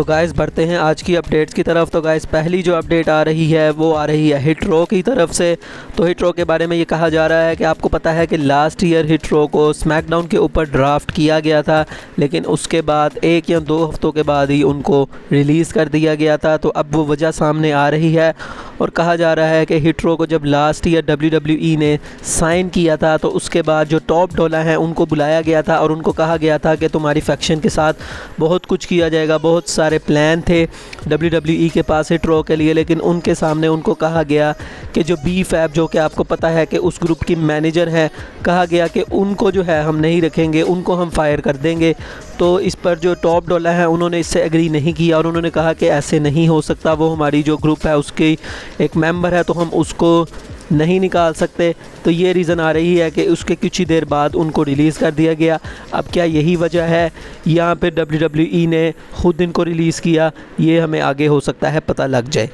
तो गाइस बढ़ते हैं आज की अपडेट्स की तरफ। तो गाइस पहली जो अपडेट आ रही है वो आ रही है हिट रो की तरफ से। तो हिट रो के बारे में ये कहा जा रहा है कि आपको पता है कि लास्ट ईयर हिट रो को स्मैकडाउन के ऊपर ड्राफ्ट किया गया था, लेकिन उसके बाद 1 या 2 हफ्तों के बाद ही उनको रिलीज़ कर दिया गया था। तो अब वो वजह सामने आ रही है और कहा जा रहा है कि हिट रो को जब लास्ट ईयर WWE ने साइन किया था तो उसके बाद जो टॉप डॉलर हैं उनको बुलाया गया था और उनको कहा गया था कि तुम्हारी फैक्शन के साथ बहुत कुछ किया जाएगा। बहुत सारे प्लान थे WWE के पास हिट रो के लिए, लेकिन उनके सामने उनको कहा गया कि जो B-Fab जो कि आपको पता है कि उस ग्रुप की मैनेजर है, कहा गया कि उनको जो है हम नहीं रखेंगे, उनको हम फायर कर देंगे। तो इस पर जो टॉप डॉलर हैं उन्होंने इससे एग्री नहीं किया और उन्होंने कहा कि ऐसे नहीं हो सकता, वो हमारी जो ग्रुप है उसकी एक मेंबर है तो हम उसको नहीं निकाल सकते। तो ये रीज़न आ रही है कि उसके कुछ ही देर बाद उनको रिलीज़ कर दिया गया। अब क्या यही वजह है यहाँ पे WWE ने खुद इनको रिलीज़ किया, ये हमें आगे हो सकता है पता लग जाए।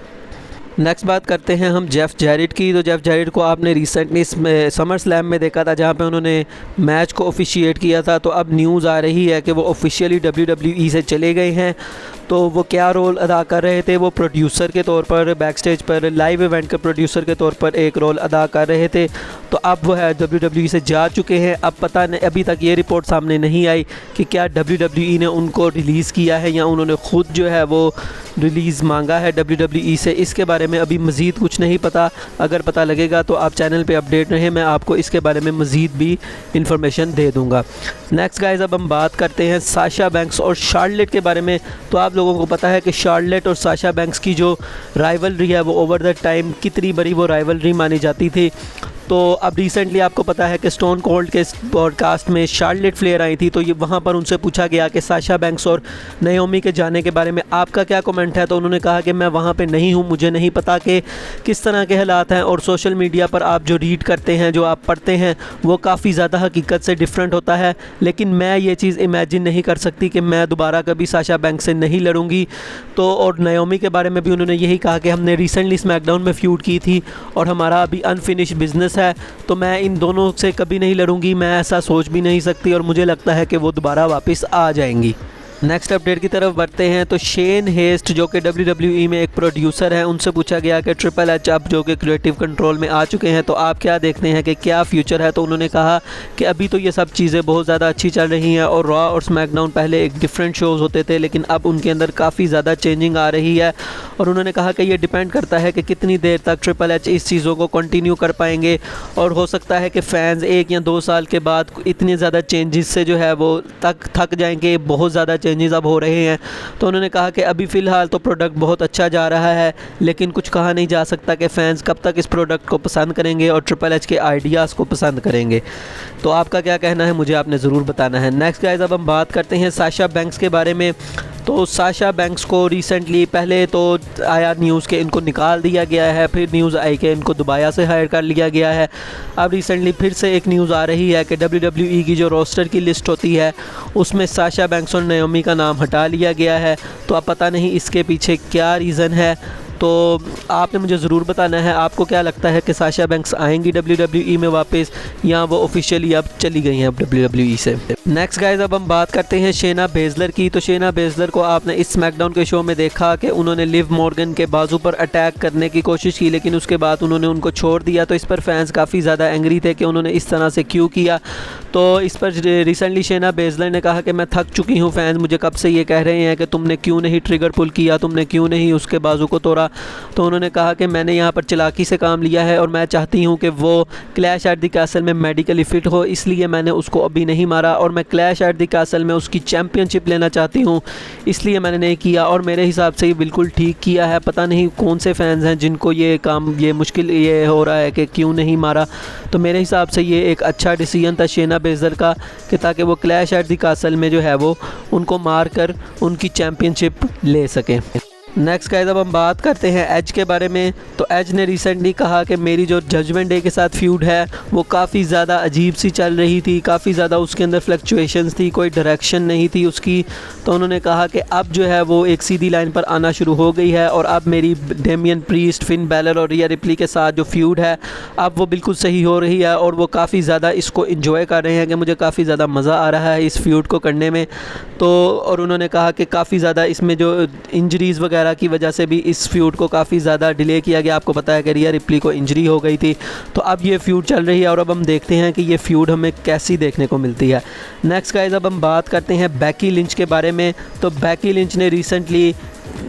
नेक्स्ट बात करते हैं हम जेफ जैरेट की। तो जेफ जैरेट को आपने रिसेंटली समर स्लैम में देखा था जहाँ पे उन्होंने मैच को ऑफिशिएट किया था। तो अब न्यूज़ आ रही है कि वो ऑफिशियली WWE से चले गए हैं। तो वो क्या रोल अदा कर रहे थे, वो प्रोड्यूसर के तौर पर बैक स्टेज पर लाइव इवेंट के प्रोड्यूसर के तौर पर एक रोल अदा कर रहे थे। तो अब वो है WWE से जा चुके हैं। अब पता नहीं, अभी तक ये रिपोर्ट सामने नहीं आई कि क्या WWE ने उनको रिलीज़ किया है या उन्होंने ख़ुद जो है वो रिलीज़ मांगा है WWE से। इसके बारे में अभी मज़ीद कुछ नहीं पता। अगर पता लगेगा तो आप चैनल पे अपडेट रहें, मैं आपको इसके बारे में मज़ीद भी इंफॉर्मेशन दे दूँगा। नेक्स्ट गाइस अब हम बात करते हैं साशा बैंक्स और शार्लेट के बारे में। तो आप लोगों को पता है कि शार्लेट और साशा बैंक्स की जो राइवलरी है वो ओवर द टाइम कितनी बड़ी वो राइवलरी मानी जाती थी। तो अब रिसेंटली आपको पता है कि स्टोन कोल्ड के पॉडकास्ट में शार्लेट फ्लेयर आई थी। तो ये वहाँ पर उनसे पूछा गया कि साशा बैंक्स और नाओमी के जाने के बारे में आपका क्या कमेंट है। तो उन्होंने कहा कि मैं वहाँ पे नहीं हूँ, मुझे नहीं पता कि किस तरह के हालात हैं, और सोशल मीडिया पर आप जो रीड करते हैं, जो आप पढ़ते हैं, वो काफ़ी ज़्यादा हकीकत से डिफरेंट होता है। लेकिन मैं ये चीज़ इमेजिन नहीं कर सकती कि मैं दोबारा कभी साशा बैंक्स से नहीं लड़ूंगी। तो और नाओमी के बारे में भी उन्होंने यही कहा कि हमने रिसेंटली स्मैकडाउन में फ्यूड की थी और हमारा अभी अनफिनिश्ड बिजनेस है, तो मैं इन दोनों से कभी नहीं लड़ूंगी, मैं ऐसा सोच भी नहीं सकती और मुझे लगता है कि वो दोबारा वापस आ जाएंगी। नेक्स्ट अपडेट की तरफ बढ़ते हैं। तो शेन हेस्ट जो कि WWE में एक प्रोड्यूसर हैं, उनसे पूछा गया कि ट्रिपल एच अब जो कि क्रिएटिव कंट्रोल में आ चुके हैं तो आप क्या देखते हैं कि क्या फ्यूचर है। तो उन्होंने कहा कि अभी तो ये सब चीज़ें बहुत ज़्यादा अच्छी चल रही हैं और रॉ और स्मैकडाउन पहले एक डिफरेंट शोज़ होते थे, लेकिन अब उनके अंदर काफ़ी ज़्यादा चेंजिंग आ रही है। और उन्होंने कहा कि ये डिपेंड करता है कि कितनी देर तक ट्रिपल एच इस चीज़ों को कंटिन्यू कर पाएंगे, और हो सकता है कि फ़ैन्स 1 या 2 साल के बाद इतने ज़्यादा चेंजेस से जो है वो थक जाएंगे, बहुत ज़्यादा चेंजेस अब हो रहे हैं। तो उन्होंने कहा कि अभी फ़िलहाल तो प्रोडक्ट बहुत अच्छा जा रहा है, लेकिन कुछ कहा नहीं जा सकता कि फ़ैन्स कब तक इस प्रोडक्ट को पसंद करेंगे और ट्रिपल एच के आइडियाज़ को पसंद करेंगे। तो आपका क्या कहना है, मुझे आपने ज़रूर बताना है। नेक्स्ट गाइस अब हम बात करते हैं साशा बैंक्स के बारे में। तो साशा बैंक्स को रिसेंटली पहले तो आया न्यूज़ के इनको निकाल दिया गया है, फिर न्यूज़ आई कि इनको दोबारा से हायर कर लिया गया है। अब रिसेंटली फिर से एक न्यूज़ आ रही है कि WWE की जो रोस्टर की लिस्ट होती है उसमें साशा बैंक्स और नाओमी का नाम हटा लिया गया है। तो अब पता नहीं इसके पीछे क्या रीज़न है, तो आपने मुझे ज़रूर बताना है। आपको क्या लगता है कि साशा बैंक्स आएंगी WWE में वापस, या वो ऑफिशियली अब चली गई हैं WWE से। नेक्स्ट गाइस अब हम बात करते हैं शेना बेज़लर की। तो शेना बेज़लर को आपने इस स्मैकडाउन के शो में देखा कि उन्होंने लिव मॉर्गन के बाजू पर अटैक करने की कोशिश की, लेकिन उसके बाद उन्होंने उनको छोड़ दिया। तो इस पर फैंस काफ़ी ज़्यादा एंग्री थे कि उन्होंने इस तरह से क्यों किया। तो इस पर रिसेंटली शेना बेज़लर ने कहा कि मैं थक चुकी हूँ, फैंस मुझे कब से ये कह रहे हैं कि तुमने क्यों नहीं ट्रिगर पुल किया, तुमने क्यों नहीं उसके बाजू को तोड़ा। तो उन्होंने कहा कि मैंने यहाँ पर चालाकी से काम लिया है और मैं चाहती हूँ कि वो क्लैश एट द कैसल में मेडिकली फ़िट हो, इसलिए मैंने उसको अभी नहीं मारा, और मैं क्लैश एट द कैसल में उसकी चैम्पियनशिप लेना चाहती हूँ, इसलिए मैंने नहीं किया। और मेरे हिसाब से ये बिल्कुल ठीक किया है। पता नहीं कौन से फैंस हैं जिनको ये काम ये मुश्किल ये हो रहा है कि क्यों नहीं मारा। तो मेरे हिसाब से ये एक अच्छा डिसीजन था शेना बेज़लर का कि ताकि वो क्लैश एट द कैसल में जो है वो उनको मार कर उनकी चैम्पियनशिप ले सकें। नेक्स्ट गाइस, अब हम बात करते हैं एज के बारे में। तो एज ने रिसेंटली कहा कि मेरी जो जजमेंट डे के साथ फ्यूड है वो काफ़ी ज़्यादा अजीब सी चल रही थी, काफ़ी ज़्यादा उसके अंदर फ्लक्चुएशंस थी, कोई डायरेक्शन नहीं थी उसकी। तो उन्होंने कहा कि अब जो है वो एक सीधी लाइन पर आना शुरू हो गई है और अब मेरी डेमियन प्रीस्ट, फिन बैलर और रिया रिप्ली के साथ जो फ्यूड है अब वो बिल्कुल सही हो रही है और वो काफ़ी ज़्यादा इसको इन्जॉय कर रहे हैं कि मुझे काफ़ी ज़्यादा मज़ा आ रहा है इस फ्यूड को करने में। तो और उन्होंने कहा कि काफ़ी ज़्यादा इसमें जो इंजरीज़ वगैरह की वजह से भी इस फ्यूड को काफ़ी ज़्यादा डिले किया गया। आपको पता है कि रिया रिप्ली को इंजरी हो गई थी, तो अब ये फ्यूड चल रही है और अब हम देखते हैं कि ये फ्यूड हमें कैसी देखने को मिलती है। नेक्स्ट गाइस, अब हम बात करते हैं बैकी लिंच के बारे में। तो बैकी लिंच ने रिसेंटली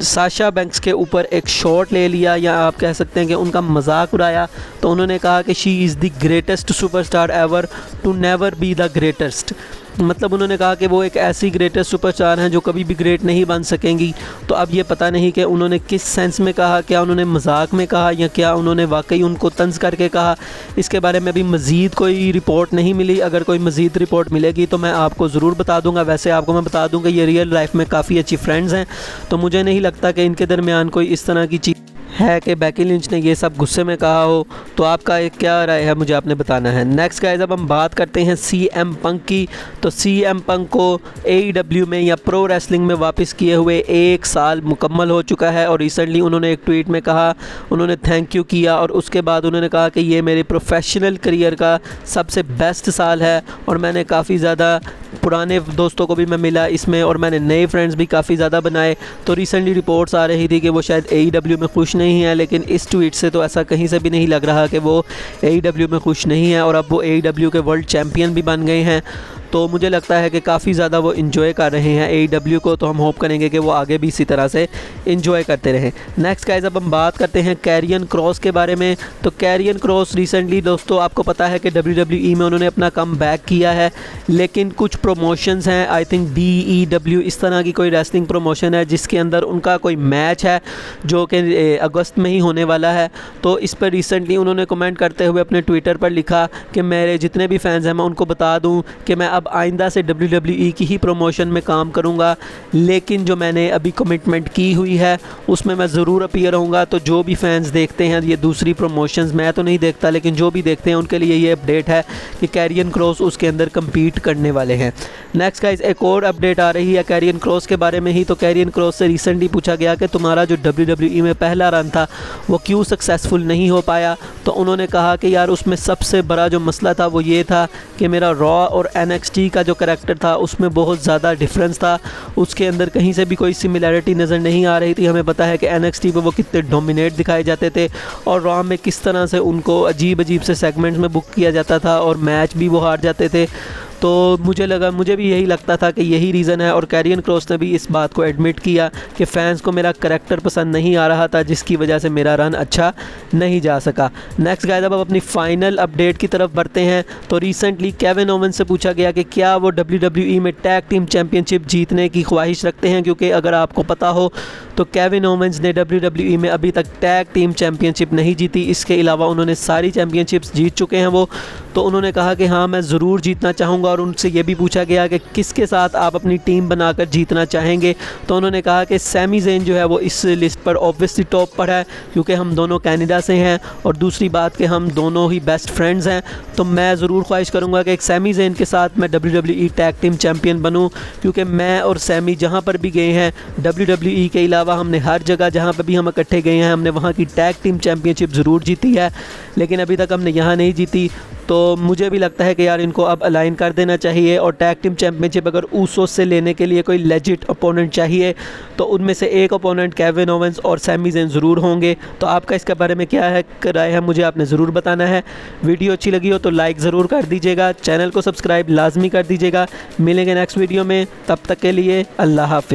साशा बैंक्स के ऊपर एक शॉट ले लिया, या आप कह सकते हैं कि उनका मजाक उड़ाया। तो उन्होंने कहा कि she is the greatest superstar ever to never be the greatest. मतलब उन्होंने कहा कि वो एक ऐसी ग्रेटेस्ट सुपरस्टार हैं जो कभी भी ग्रेट नहीं बन सकेंगी। तो अब ये पता नहीं कि उन्होंने किस सेंस में कहा, क्या उन्होंने मजाक में कहा या क्या उन्होंने वाकई उनको तंज करके कहा। इसके बारे में अभी मज़ीद कोई रिपोर्ट नहीं मिली। अगर कोई मज़ीद रिपोर्ट मिलेगी तो मैं आपको ज़रूर बता दूंगा। वैसे आपको मैं बता दूं कि ये रियल लाइफ में काफ़ी अच्छी फ्रेंड्स हैं, तो मुझे नहीं लगता कि इनके दरमियान कोई इस तरह की चीज़ है कि बैकी लिंच ने ये सब गुस्से में कहा हो। तो आपका एक क्या राय है, मुझे आपने बताना है। नेक्स्ट गाइस, अब हम बात करते हैं CM पंक की। तो CM पंक को AEW में या प्रो रेसलिंग में वापस किए हुए 1 साल मुकम्मल हो चुका है और रिसेंटली उन्होंने एक ट्वीट में कहा, उन्होंने थैंक यू किया और उसके बाद उन्होंने कहा कि ये मेरे प्रोफेशनल करियर का सबसे बेस्ट साल है और मैंने काफ़ी ज़्यादा पुराने दोस्तों को भी मैं मिला इसमें और मैंने नए फ्रेंड्स भी काफ़ी ज़्यादा बनाए। तो रिसेंटली रिपोर्ट्स आ रही थी कि वो शायद AEW में खुश नहीं है, लेकिन इस ट्वीट से तो ऐसा कहीं से भी नहीं लग रहा कि वो AEW में खुश नहीं है और अब वो AEW के वर्ल्ड चैम्पियन भी बन गए हैं। तो मुझे लगता है कि काफ़ी ज़्यादा वो इन्जॉय कर रहे हैं AEW को। तो हम होप करेंगे कि वो आगे भी इसी तरह से इन्जॉय करते रहें। नेक्स्ट गाइस, अब हम बात करते हैं कैरियन क्रॉस के बारे में। तो कैरियन क्रॉस रिसेंटली दोस्तों आपको पता है कि WWE में उन्होंने अपना कम बैक किया है, लेकिन कुछ प्रमोशंस हैं, आई थिंक DEW इस तरह की कोई रेसलिंग प्रमोशन है जिसके अंदर उनका कोई मैच है जो कि अगस्त में ही होने वाला है। तो इस पर रिसेंटली उन्होंने कमेंट करते हुए अपने ट्विटर पर लिखा कि मेरे जितने भी फैंस हैं मैं उनको बता दूं कि मैं अब आइंदा से WWE की ही प्रमोशन में काम करूंगा, लेकिन जो मैंने अभी कमिटमेंट की हुई है उसमें मैं ज़रूर अपीयर रहूँगा। तो जो भी फैंस देखते हैं ये दूसरी प्रमोशंस, मैं तो नहीं देखता लेकिन जो भी देखते हैं उनके लिए ये अपडेट है कि कैरियन क्रॉस उसके अंदर कम्पीट करने वाले हैं। नेक्स्ट गाइस, एक और अपडेट आ रही है कैरियन क्रॉस के बारे में ही। तो कैरियन क्रॉस से रिसेंटली पूछा गया कि तुम्हारा जो WWE में पहला रन था वो क्यों सक्सेसफुल नहीं हो पाया। तो उन्होंने कहा कि यार उसमें सबसे बड़ा जो मसला था वो ये था कि मेरा रॉ और NXT का जो करैक्टर था उसमें बहुत ज़्यादा डिफरेंस था, उसके अंदर कहीं से भी कोई सिमिलैरिटी नज़र नहीं आ रही थी। हमें पता है कि NXT पे वो कितने डोमिनेट दिखाए जाते थे और रॉ में किस तरह से उनको अजीब अजीब से सेगमेंट्स में बुक किया जाता था और मैच भी वो हार जाते थे। तो मुझे भी यही लगता था कि यही रीज़न है और कैरियन क्रॉस ने भी इस बात को एडमिट किया कि फ़ैन्स को मेरा करैक्टर पसंद नहीं आ रहा था जिसकी वजह से मेरा रन अच्छा नहीं जा सका। नेक्स्ट गाइस, अब अपनी फाइनल अपडेट की तरफ बढ़ते हैं। तो रिसेंटली केविन ओवेंस से पूछा गया कि क्या वो WWE में टैग टीम चैम्पियनशिप जीतने की ख्वाहिश रखते हैं, क्योंकि अगर आपको पता हो तो केविन ओवेंस ने WWE में अभी तक टैग टीम चैम्पियनशिप नहीं जीती, इसके अलावा उन्होंने सारी चैम्पियनशिप्स जीत चुके हैं वो। तो उन्होंने कहा कि हाँ मैं ज़रूर जीतना चाहूँगा और उनसे ये भी पूछा गया कि किसके साथ आप अपनी टीम बनाकर जीतना चाहेंगे। तो उन्होंने कहा कि सैमी ज़ेन जो है वो इस लिस्ट पर ऑब्वियसली टॉप पर है क्योंकि हम दोनों कनाडा से हैं और दूसरी बात कि हम दोनों ही बेस्ट फ्रेंड्स हैं। तो मैं ज़रूर ख्वाहिश करूँगा कि एक सैमी ज़ेन के साथ मैं WWE टैग टीम चैम्पियन बनूँ, क्योंकि मैं और सैमी जहाँ पर भी गए हैं WWE के अलावा हमने हर जगह जहाँ पर भी हम इकट्ठे गए हैं हमने वहाँ की टैग टीम चैम्पियनशिप ज़रूर जीती है, लेकिन अभी तक हमने यहाँ नहीं जीती। तो मुझे भी लगता है कि यार इनको अब अलाइन कर देना चाहिए और टैग टीम चैम्पियनशिप अगर ऊसोस से लेने के लिए कोई लेजिट अपोनेंट चाहिए तो उनमें से एक अपोनेंट केविन ओवेंस और सैमी ज़ेन ज़रूर होंगे। तो आपका इसके बारे में क्या है राय है, मुझे आपने ज़रूर बताना है। वीडियो अच्छी लगी हो तो लाइक ज़रूर कर दीजिएगा, चैनल को सब्सक्राइब लाजमी कर दीजिएगा। मिलेंगे नेक्स्ट वीडियो में, तब तक के लिए अल्लाह हाफ़िज़।